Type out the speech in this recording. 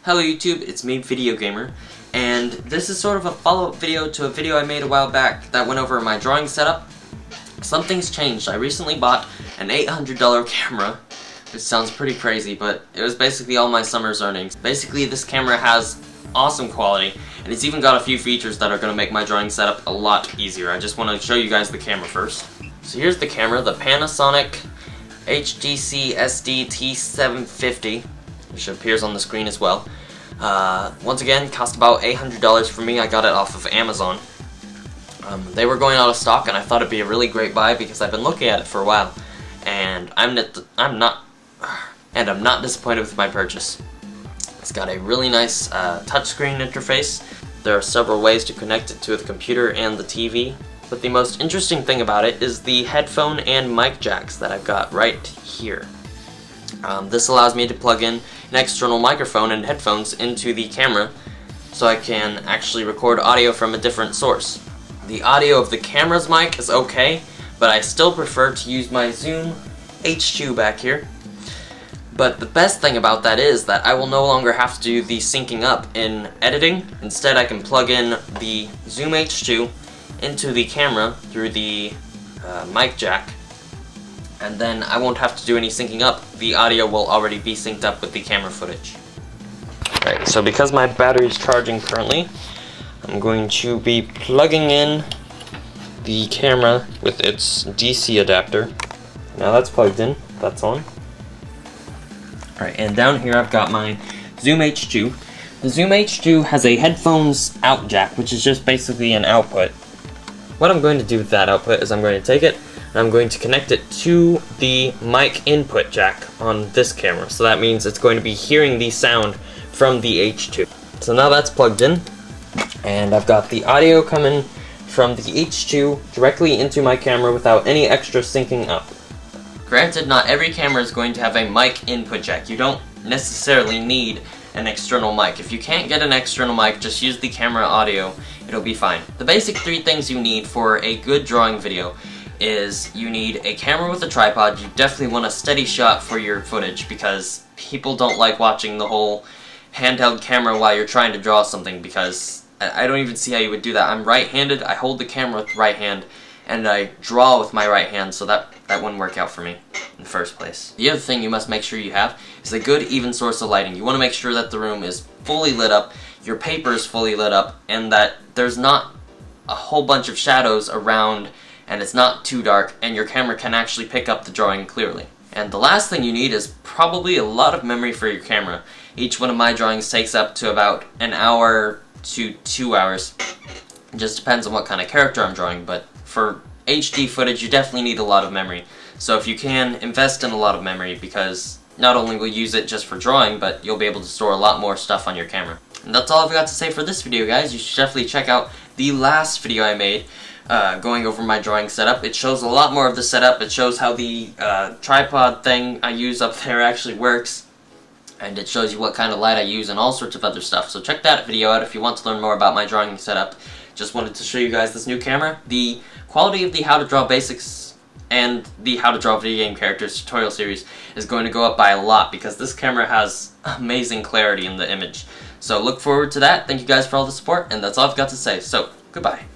Hello YouTube, it's me, Vdeogamer, and this is sort of a follow-up video to a video I made a while back that went over my drawing setup. Something's changed. I recently bought an $800 camera, which sounds pretty crazy, but it was basically all my summer's earnings. Basically, this camera has awesome quality, and it's even got a few features that are going to make my drawing setup a lot easier. I just want to show you guys the camera first. So here's the camera, the Panasonic HDC SD T750, which appears on the screen as well. Once again, cost about $800 for me. I got it off of Amazon. They were going out of stock, and I thought it'd be a really great buy because I've been looking at it for a while, and I'm not disappointed with my purchase. It's got a really nice touchscreen interface. There are several ways to connect it to the computer and the TV, but the most interesting thing about it is the headphone and mic jacks that I've got right here. This allows me to plug in an external microphone and headphones into the camera so I can actually record audio from a different source. The audio of the camera's mic is okay, but I still prefer to use my Zoom H2 back here. But the best thing about that is that I will no longer have to do the syncing up in editing. Instead, I can plug in the Zoom H2 into the camera through the mic jack, and then I won't have to do any syncing up. The audio will already be synced up with the camera footage. Right, so because my battery is charging currently, I'm going to be plugging in the camera with its DC adapter. Now that's plugged in, that's on. Alright, and down here I've got my Zoom H2. The Zoom H2 has a headphones out jack, which is just basically an output. What I'm going to do with that output is I'm going to take it and I'm going to connect it to the mic input jack on this camera. So that means it's going to be hearing the sound from the H2. So now that's plugged in, and I've got the audio coming from the H2 directly into my camera without any extra syncing up. Granted, not every camera is going to have a mic input jack. You don't necessarily need an external mic. If you can't get an external mic, just use the camera audio. It'll be fine. The basic three things you need for a good drawing video is you need a camera with a tripod. You definitely want a steady shot for your footage because people don't like watching the whole handheld camera while you're trying to draw something, because I don't even see how you would do that. I'm right-handed, I hold the camera with the right hand, and I draw with my right hand, so that wouldn't work out for me in the first place. The other thing you must make sure you have is a good even source of lighting. You want to make sure that the room is fully lit up, your paper is fully lit up, and that there's not a whole bunch of shadows around, and it's not too dark, and your camera can actually pick up the drawing clearly. And the last thing you need is probably a lot of memory for your camera. Each one of my drawings takes up to about an hour to 2 hours. It just depends on what kind of character I'm drawing, but for HD footage you definitely need a lot of memory. So if you can, invest in a lot of memory, because not only will you use it just for drawing, but you'll be able to store a lot more stuff on your camera. And that's all I've got to say for this video, guys. You should definitely check out the last video I made going over my drawing setup. It shows a lot more of the setup. It shows how the tripod thing I use up there actually works, and it shows you what kind of light I use and all sorts of other stuff. So check that video out if you want to learn more about my drawing setup. Just wanted to show you guys this new camera. The quality of the How to Draw Basics and the How to Draw Video Game Characters tutorial series is going to go up by a lot because this camera has amazing clarity in the image. So look forward to that. Thank you guys for all the support, and that's all I've got to say. So, goodbye.